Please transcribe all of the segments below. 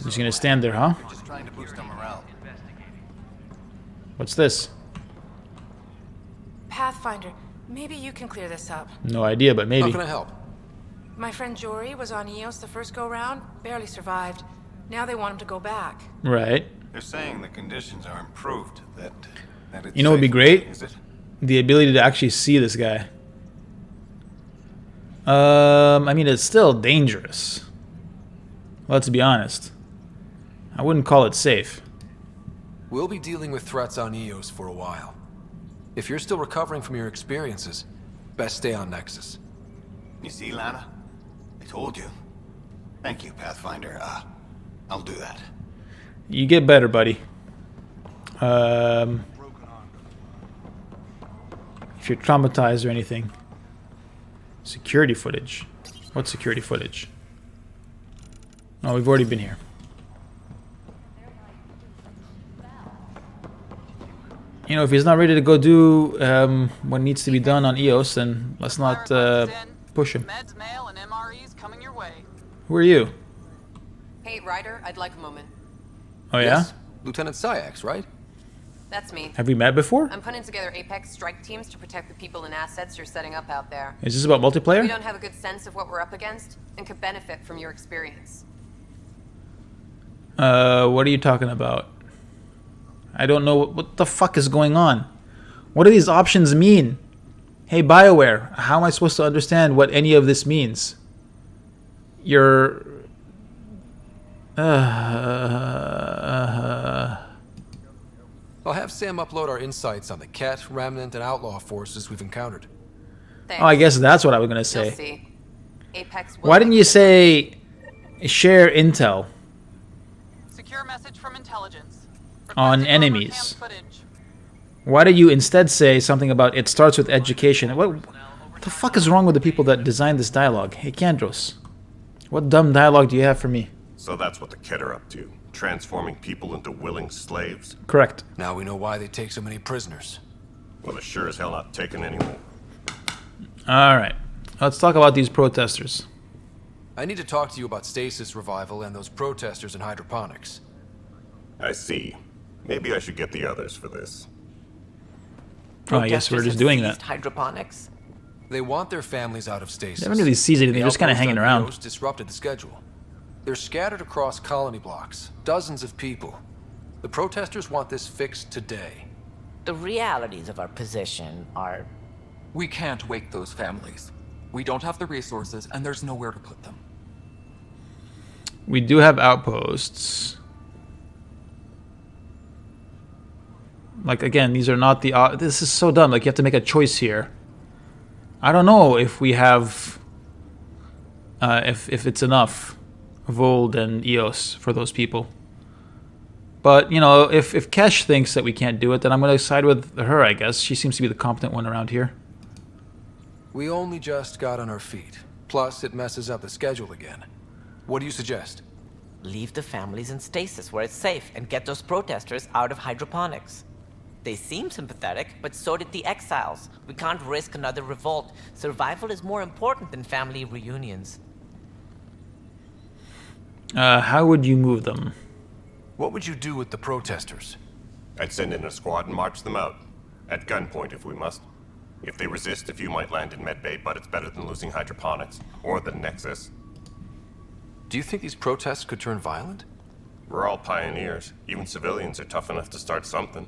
Just gonna stand there, huh? Just trying to boost our morale. What's this? Pathfinder, maybe you can clear this up. No idea, but How maybe. can I help? My friend Jory was on Eos the first go-round, barely survived. Now they want him to go back. Right. They're saying the conditions are improved. That it's You know what would be safe. great? Is it? The ability to actually see this guy. I mean, it's still dangerous. Let's be honest. I wouldn't call it safe. We'll be dealing with threats on Eos for a while. If you're still recovering from your experiences, best stay on Nexus. You see, Lana? I told you. Thank you, Pathfinder. I'll do that. You get better, buddy. If you're traumatized or anything. Security footage. What security footage? Oh, we've already been here. You know, if he's not ready to go do what needs to be done on Eos, then let's not push him. Meds, mail, and MREs coming your way. Who are you? Hey, Ryder, I'd like a moment. Oh, yeah? Yes, Lieutenant Syax, right? That's me. Have we met before? I'm putting together Apex strike teams to protect the people and assets you're setting up out there. Is this about We multiplayer? don't have a good sense of what we're up against and could benefit from your experience. What are you talking about? I don't know what the fuck is going on. What do these options mean? Hey, BioWare, how am I supposed to understand what any of this means? You're... I'll have Sam upload our insights on the Ket, Remnant, and Outlaw forces we've encountered. Thanks. Oh, I guess that's what I was gonna You'll say. see. Apex will Why didn't make you a say share intel Secure message from intelligence. on Requesting enemies? overcam footage. Why did you instead say something about it starts with education? What the fuck is wrong with the people that designed this dialogue? Hey, Kandros, what dumb dialogue do you have for me? So that's what the Kett are up to, transforming people into willing slaves? Correct. Now we know why they take so many prisoners. Well, they're sure as hell not taking any more. All right, let's talk about these protesters. I need to talk to you about stasis revival and those protesters in hydroponics. I see. Maybe I should get the others for this. Oh, I guess we're just doing that. Hydroponics. They want their families out of stasis. They haven't really seized anything, The they're just kind of outpost hanging on around. Eos disrupted the schedule. They're scattered across colony blocks, dozens of people. The protesters want this fixed today. The realities of our position are... We can't wake those families. We don't have the resources, and there's nowhere to put them. We do have outposts. Like, again, these are not the... this is so dumb. Like, you have to make a choice here. I don't know if we have... if it's enough Vold and Eos for those people. But, you know, if Kesh thinks that we can't do it, then I'm going to side with her, I guess. She seems to be the competent one around here. We only just got on our feet. Plus, it messes up the schedule again. What do you suggest? Leave the families in stasis where it's safe and get those protesters out of hydroponics. They seem sympathetic, but so did the exiles. We can't risk another revolt. Survival is more important than family reunions. How would you move them? What would you do with the protesters? I'd send in a squad and march them out. At gunpoint if we must. If they resist, a few might land in medbay, but it's better than losing hydroponics. Or the Nexus. Do you think these protests could turn violent? We're all pioneers. Even civilians are tough enough to start something.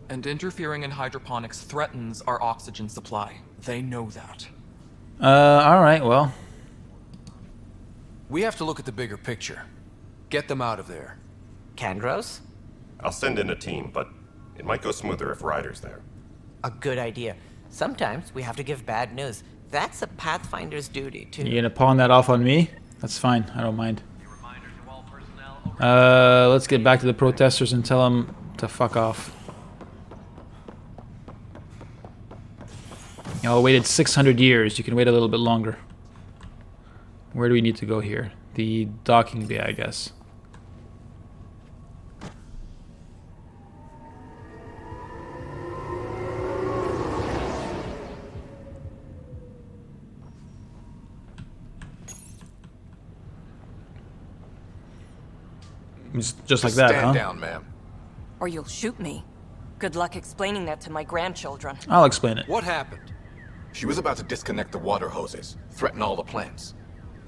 And interfering in hydroponics threatens our oxygen supply. They know that. Alright, well. We have to look at the bigger picture. Get them out of there. Kandros? I'll send in a team, but it might go smoother if Ryder's there. A good idea. Sometimes we have to give bad news. That's a Pathfinder's duty, too. You gonna pawn that off on me? That's fine, I don't mind. Let's get back to the protesters and tell them to fuck off. Y'all waited 600 years, you can wait a little bit longer. Where do we need to go here? The docking bay, I guess. Just like that, stand huh? down, ma'am. Or you'll shoot me. Good luck explaining that to my grandchildren. I'll explain it. What happened? She was about to disconnect the water hoses, threaten all the plants.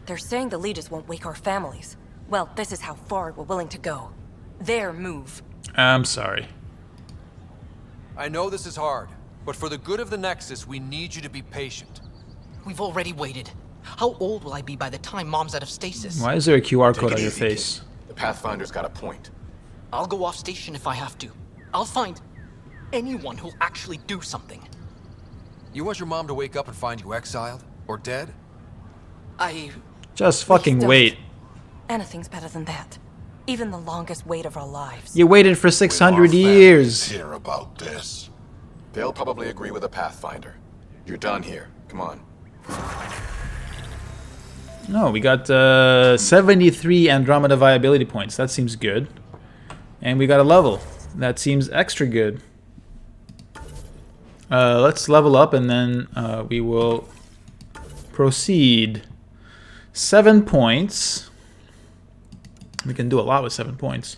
They're saying the Legis won't wake our families. Well, this is how far we're willing to go. Their move. I'm sorry. I know this is hard, but for the good of the Nexus, we need you to be patient. We've already waited. How old will I be by the time Mom's out of stasis? Why is there a QR Take code it on your easy, face? kid. The Pathfinder's got a point. I'll go off station if I have to. I'll find anyone who'll actually do something. You want your mom to wake up and find you exiled? Or dead? Just fucking Don't. wait. Anything's better than that. Even the longest wait of our lives. You waited for 600 Will our years. families hear about this? They'll probably agree with the Pathfinder. You're done here. Come on. No, we got 73 Andromeda viability points. That seems good. And we got a level. That seems extra good. Let's level up and then we will proceed. 7 points. We can do a lot with 7 points.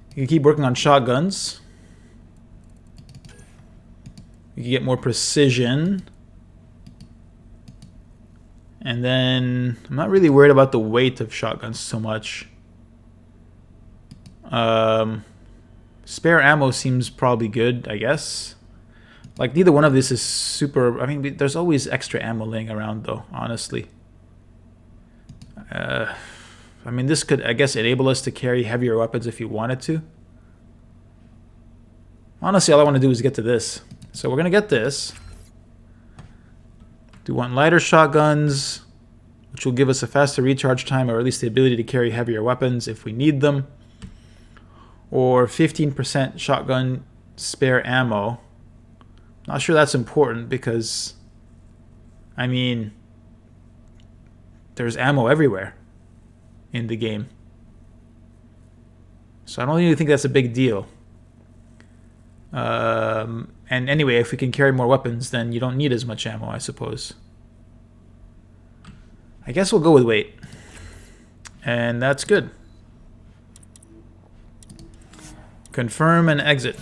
You can keep working on shotguns. You can get more precision. And then I'm not really worried about the weight of shotguns so much. Spare ammo seems probably good, I guess. Like, neither one of this is super... I mean, there's always extra ammo laying around, though, honestly. I mean, this could, I guess, enable us to carry heavier weapons if you wanted to. Honestly, all I want to do is get to this. So we're going to get this. Do want lighter shotguns, which will give us a faster recharge time, or at least the ability to carry heavier weapons if we need them. Or 15% shotgun spare ammo. Not sure that's important because, I mean, there's ammo everywhere in the game. So I don't really think that's a big deal. And anyway, if we can carry more weapons, then you don't need as much ammo, I suppose. I guess we'll go with weight. And that's good. Confirm and exit.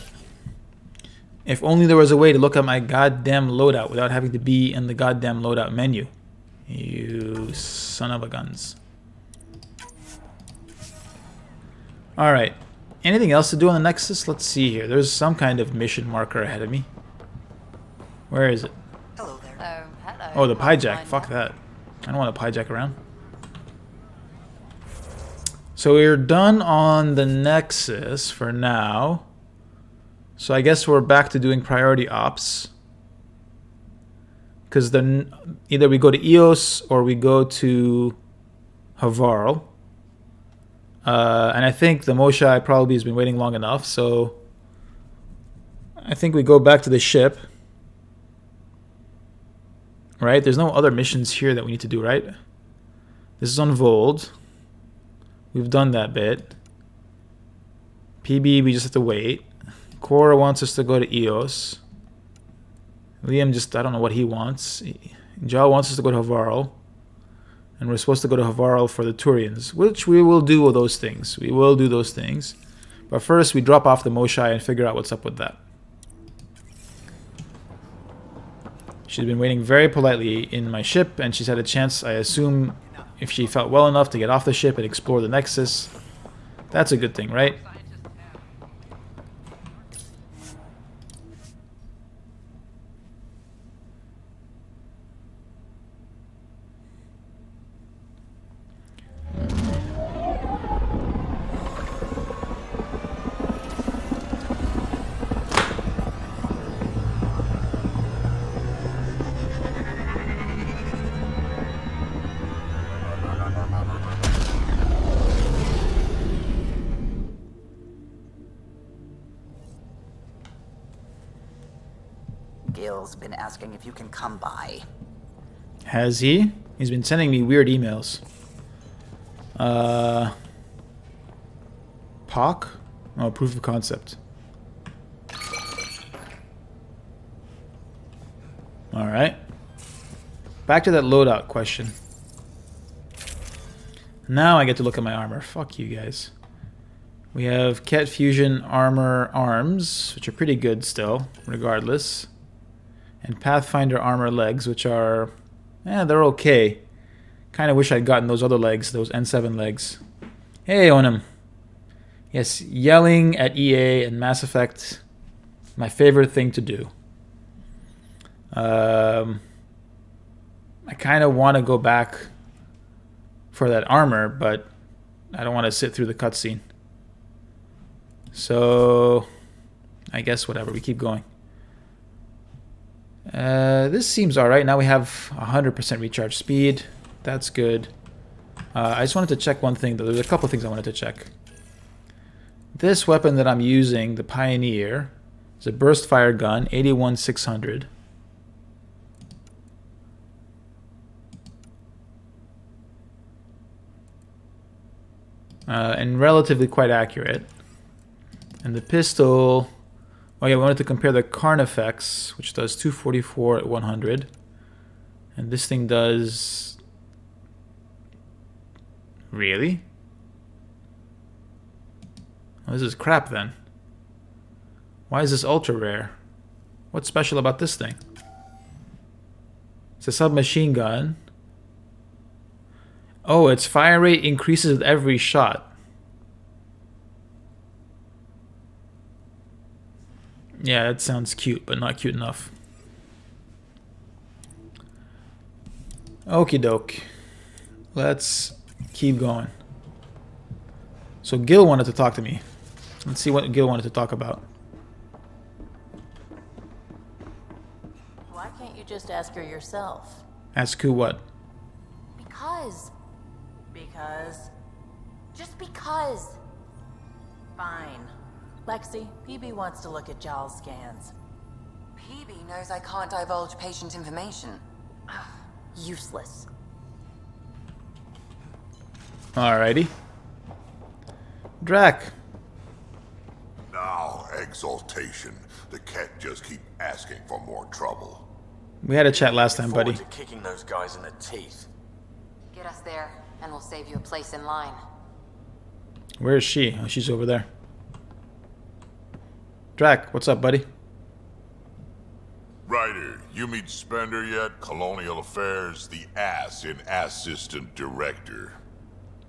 If only there was a way to look at my goddamn loadout without having to be in the goddamn loadout menu. You son of a guns. Alright. Anything else to do on the Nexus? Let's see here. There's some kind of mission marker ahead of me. Where is it? Hello there. Hello. Oh, the pie jack. Fuck that. I don't want a pie jack around. So we're done on the Nexus for now. So I guess we're back to doing priority ops. Because then either we go to Eos or we go to Havarl. And I think the Moshai probably has been waiting long enough, so I think we go back to the ship. Right? There's no other missions here that we need to do, right? This is on Vold. We've done that bit. PB, we just have to wait. Cora wants us to go to Eos. Liam just, I don't know what he wants. Jaw wants us to go to Havarl. And we're supposed to go to Havarl for the Turians, which we will do those things. We will do those things. But first, we drop off the Moshai and figure out what's up with that. She's been waiting very politely in my ship, and she's had a chance, I assume, if she felt well enough to get off the ship and explore the Nexus. That's a good thing, right? Gil's been asking if you can come by. Has he? He's been sending me weird emails. POC? Oh, proof of concept. Alright. Back to that loadout question. Now I get to look at my armor. Fuck you guys. We have Cat Fusion Armor Arms, which are pretty good still, regardless. And Pathfinder Armor Legs, which are... they're okay. Kind of wish I'd gotten those other legs, those N7 legs. Hey, Onum. Yes, yelling at EA and Mass Effect, my favorite thing to do. I kind of want to go back for that armor, but I don't want to sit through the cutscene. So, I guess whatever, we keep going. This seems alright. Now we have 100% recharge speed. That's good. I just wanted to check one thing, though. There's a couple things I wanted to check. This weapon that I'm using, the Pioneer, is a burst fire gun, 81-600. And relatively quite accurate. And the pistol... Oh yeah, we wanted to compare the Carnifex, which does 244 at 100. And this thing does... Really? Oh, this is crap then. Why is this ultra rare? What's special about this thing? It's a submachine gun. Oh, its fire rate increases with every shot. Yeah, that sounds cute, but not cute enough. Okie doke. Let's keep going. So Gil wanted to talk to me. Let's see what Gil wanted to talk about. Why can't you just ask her yourself? Ask who what? Because. Just because. Fine. Lexi, PB wants to look at Giles' scans. PB knows I can't divulge patient information. Useless. Alrighty. Drac. Now, exaltation. The cat just keep asking for more trouble. We had a chat last time, buddy. To kicking those guys in the teeth. Get us there, and we'll save you a place in line. Where is she? Oh, she's over there. Drac, what's up, buddy? Ryder, you meet Spender yet? Colonial Affairs, the ass in assistant director.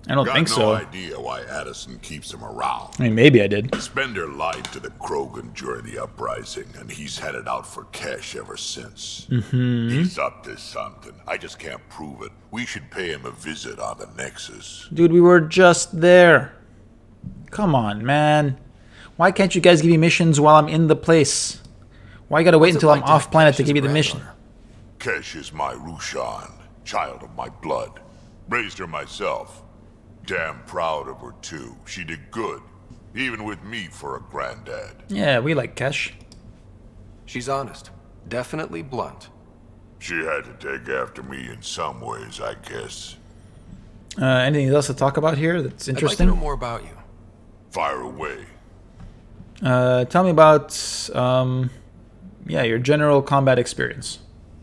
I don't think so. Got no idea why Addison keeps him around. I mean, maybe I did. Spender lied to the Krogan during the uprising, and he's headed out for cash ever since. He's up to something. I just can't prove it. We should pay him a visit on the Nexus. Dude, we were just there. Come on, man. Why can't you guys give me missions while I'm in the place? Why you gotta wait until I'm off planet to give you the mission? Kesh is my Rushan, child of my blood. Raised her myself. Damn proud of her too. She did good, even with me for a granddad. Yeah, we like Kesh. She's honest. Definitely blunt. She had to take after me in some ways, I guess. Anything else to talk about here that's interesting? I'd like to know more about you. Fire away. Tell me about, your general combat experience.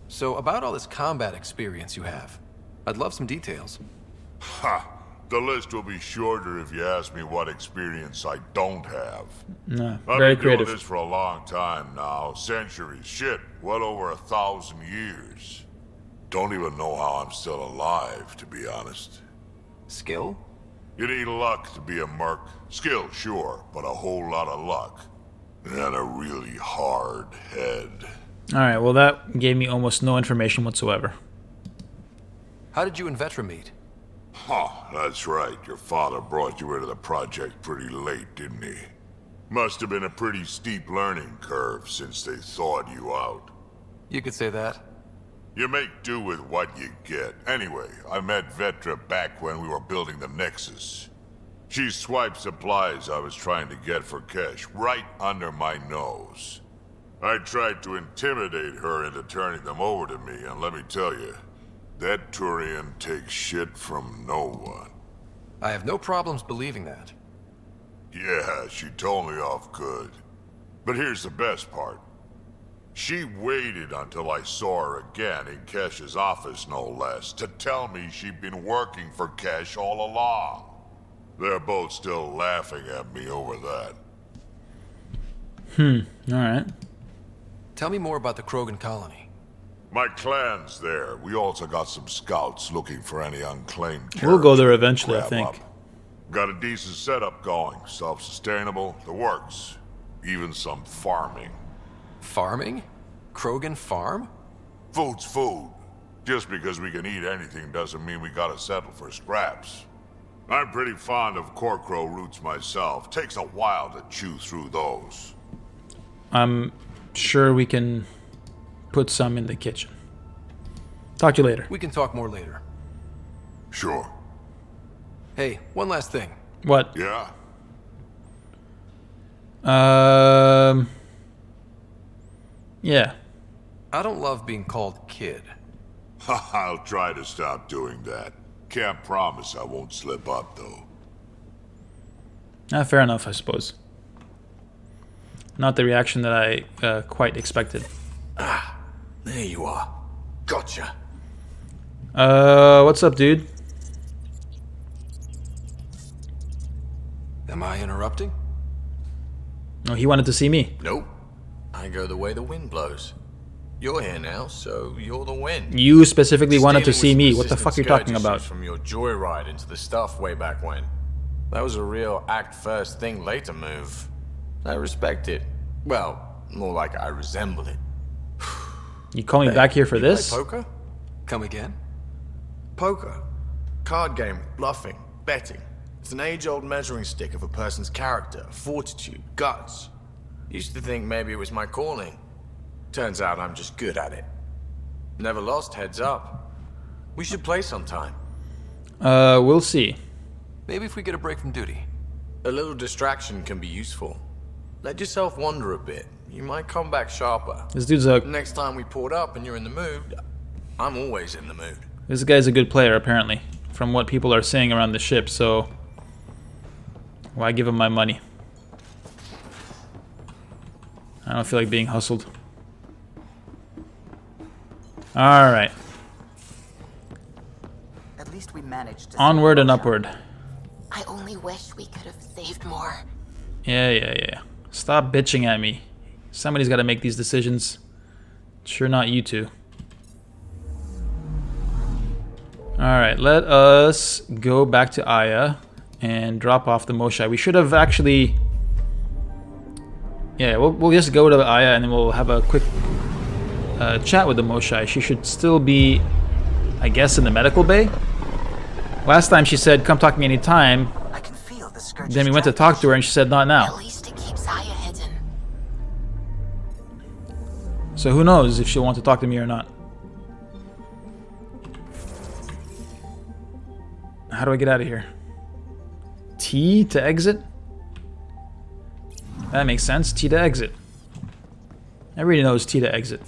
So, about all this combat experience you have, I'd love some details. Ha! The list will be shorter if you ask me what experience I don't have. No, I've very been creative. doing this for a long time now. Centuries. Shit, well over 1,000 years. Don't even know how I'm still alive, to be honest. Skill? You need luck to be a merc. Skill, sure, but a whole lot of luck. And a really hard head. Alright, well that gave me almost no information whatsoever. How did you and Vetra meet? Huh, that's right. Your father brought you into the project pretty late, didn't he? Must have been a pretty steep learning curve since they thawed you out. You could say that. You make do with what you get. Anyway, I met Vetra back when we were building the Nexus. She swiped supplies I was trying to get for Kesh right under my nose. I tried to intimidate her into turning them over to me, and let me tell you, that Turian takes shit from no one. I have no problems believing that. Yeah, she told me off good. But here's the best part. She waited until I saw her again in Kesh's office, no less, to tell me she'd been working for Kesh all along. They're both still laughing at me over that. Alright. Tell me more about the Krogan colony. My clan's there. We also got some scouts looking for any unclaimed We'll go there territory to eventually, I grab think. up. Got a decent setup going. Self-sustainable, the works. Even some farming. Farming? Krogan farm? Food's food. Just because we can eat anything doesn't mean we gotta settle for scraps. I'm pretty fond of Corcrow roots myself. Takes a while to chew through those. I'm sure we can put some in the kitchen. Talk to you later. We can talk more later. Sure. Hey, one last thing. What? Yeah? Yeah. I don't love being called kid. I'll try to stop doing that. Can't promise I won't slip up, though. Fair enough, I suppose. Not the reaction that I quite expected. Ah, there you are. Gotcha. What's up, dude? Am I interrupting? No, he wanted to see me. Nope. I go the way the wind blows. You're here now, so you're the wind. You specifically wanted to see Stealing me. with What the some fuck are you persistent talking scourge about? issues from your joyride into the stuff way back when. That was a real act first, thing later move. I respect it. Well, more like I resemble it. You call me back here for you this? Play poker? Come again? Poker. Card game, bluffing, betting. It's an age-old measuring stick of a person's character, fortitude, guts. Used to think maybe it was my calling. Turns out I'm just good at it. Never lost, heads up. We should play sometime. We'll see. Maybe if we get a break from duty. A little distraction can be useful. Let yourself wander a bit. You might come back sharper. This dude's a... Next time we port up and you're in the mood, I'm always in the mood. This guy's a good player, apparently, from what people are saying around the ship, so... Why give him my money? I don't feel like being hustled. Alright. At least we managed to Onward and upward. I only wish we could have saved more. Yeah. Stop bitching at me. Somebody's got to make these decisions. Sure not you two. Alright, let us go back to Aya and drop off the Moshai. We should have actually... Yeah, we'll just go to Aya and then we'll have a quick chat with the Moshai. She should still be, I guess, in the medical bay. Last time she said, come talk to me anytime. I can feel the scourge. Then we went to talk to her and she said, not now. At least it keeps Aya hidden. So who knows if she'll want to talk to me or not. How do I get out of here? T to exit? That makes sense. T to exit. Everybody knows T to exit.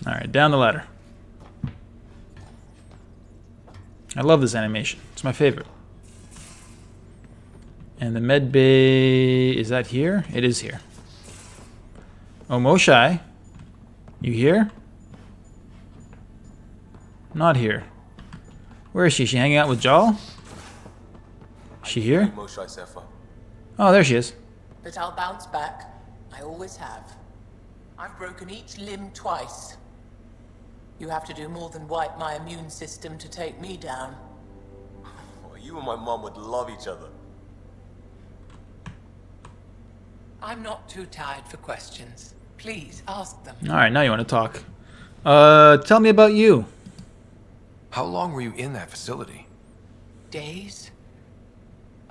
Alright, down the ladder. I love this animation. It's my favorite. And the med bay... Is that here? It is here. Oh, Moshai. You here? Not here. Where is she? She hanging out with Jal? She here? Oh, there she is. But I'll bounce back. I always have. I've broken each limb twice. You have to do more than wipe my immune system to take me down. Well, you and my mom would love each other. I'm not too tired for questions. Please, ask them. Alright, now you want to talk. Tell me about you. How long were you in that facility? Days?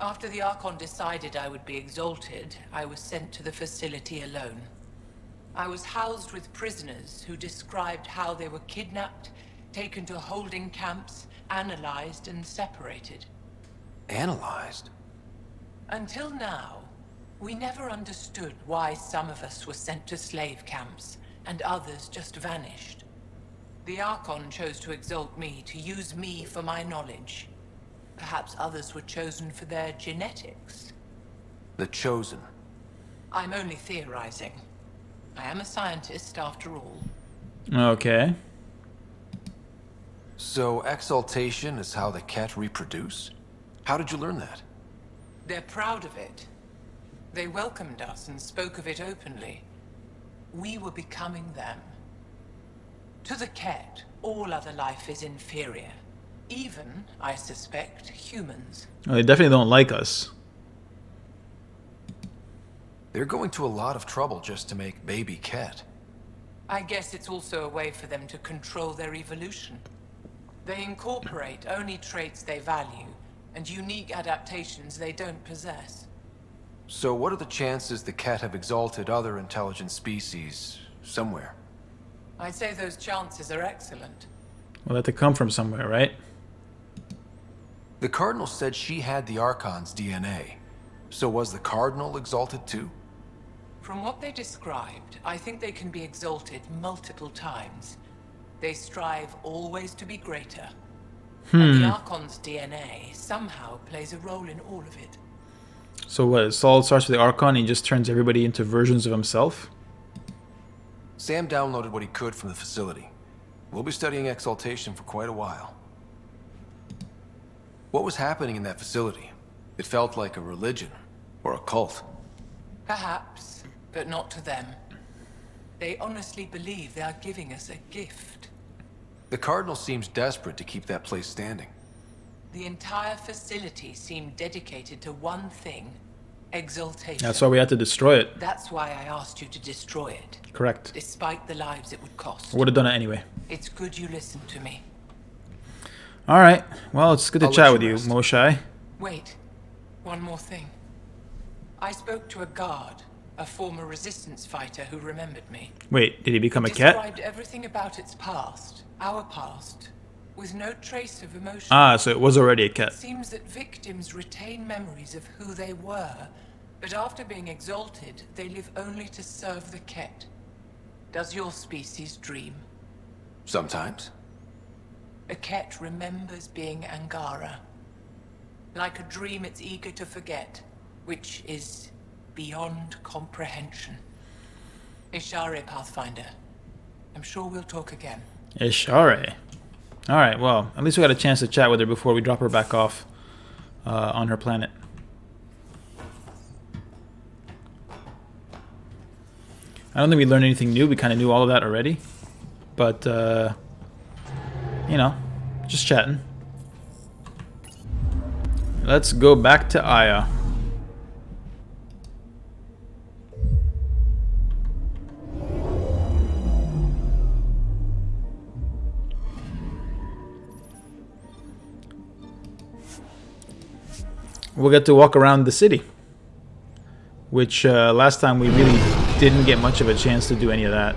After the Archon decided I would be exalted, I was sent to the facility alone. I was housed with prisoners who described how they were kidnapped, taken to holding camps, analyzed and separated. Analyzed? Until now, we never understood why some of us were sent to slave camps and others just vanished. The Archon chose to exalt me, to use me for my knowledge. Perhaps others were chosen for their genetics. The Chosen. I'm only theorizing. I am a scientist, after all. Okay. So exaltation is how the cat reproduce? How did you learn that? They're proud of it. They welcomed us and spoke of it openly. We were becoming them. To the cat, all other life is inferior. Even, I suspect, humans. Well, they definitely don't like us. They're going to a lot of trouble just to make baby cat. I guess it's also a way for them to control their evolution. They incorporate only traits they value, and unique adaptations they don't possess. So what are the chances the cat have exalted other intelligent species somewhere? I'd say those chances are excellent. Well, that to come from somewhere, right? The Cardinal said she had the Archon's DNA. So was the Cardinal exalted too? From what they described, I think they can be exalted multiple times. They strive always to be greater. And the Archon's DNA somehow plays a role in all of it. So what, Saul starts with the Archon and he just turns everybody into versions of himself? Sam downloaded what he could from the facility. We'll be studying exaltation for quite a while. What was happening in that facility? It felt like a religion or a cult. Perhaps, but not to them. They honestly believe they are giving us a gift. The Cardinal seems desperate to keep that place standing. The entire facility seemed dedicated to one thing: exaltation. That's why we had to destroy it. That's why I asked you to destroy it. Correct. Despite the lives it would cost. I would have done it anyway. It's good you listened to me. Alright, well, it's good to I'll chat let with you you, rest. Moshai. Wait, one more thing. I spoke to a guard, a former resistance fighter who remembered me. Wait, did he become a cat? Described everything about its past, our past, with no trace of emotion. Ah, so it was already a cat. It seems that victims retain memories of who they were, but after being exalted, they live only to serve the Ket. Does your species dream? Sometimes. A Ket remembers being Angara. Like a dream it's eager to forget, which is beyond comprehension. Ishare, Pathfinder. I'm sure we'll talk again. Ishare. Alright, well, at least we got a chance to chat with her before we drop her back off on her planet. I don't think we learned anything new. We kind of knew all of that already. But, you know, just chatting. Let's go back to Aya. We'll get to walk around the city, which last time we really didn't get much of a chance to do any of that.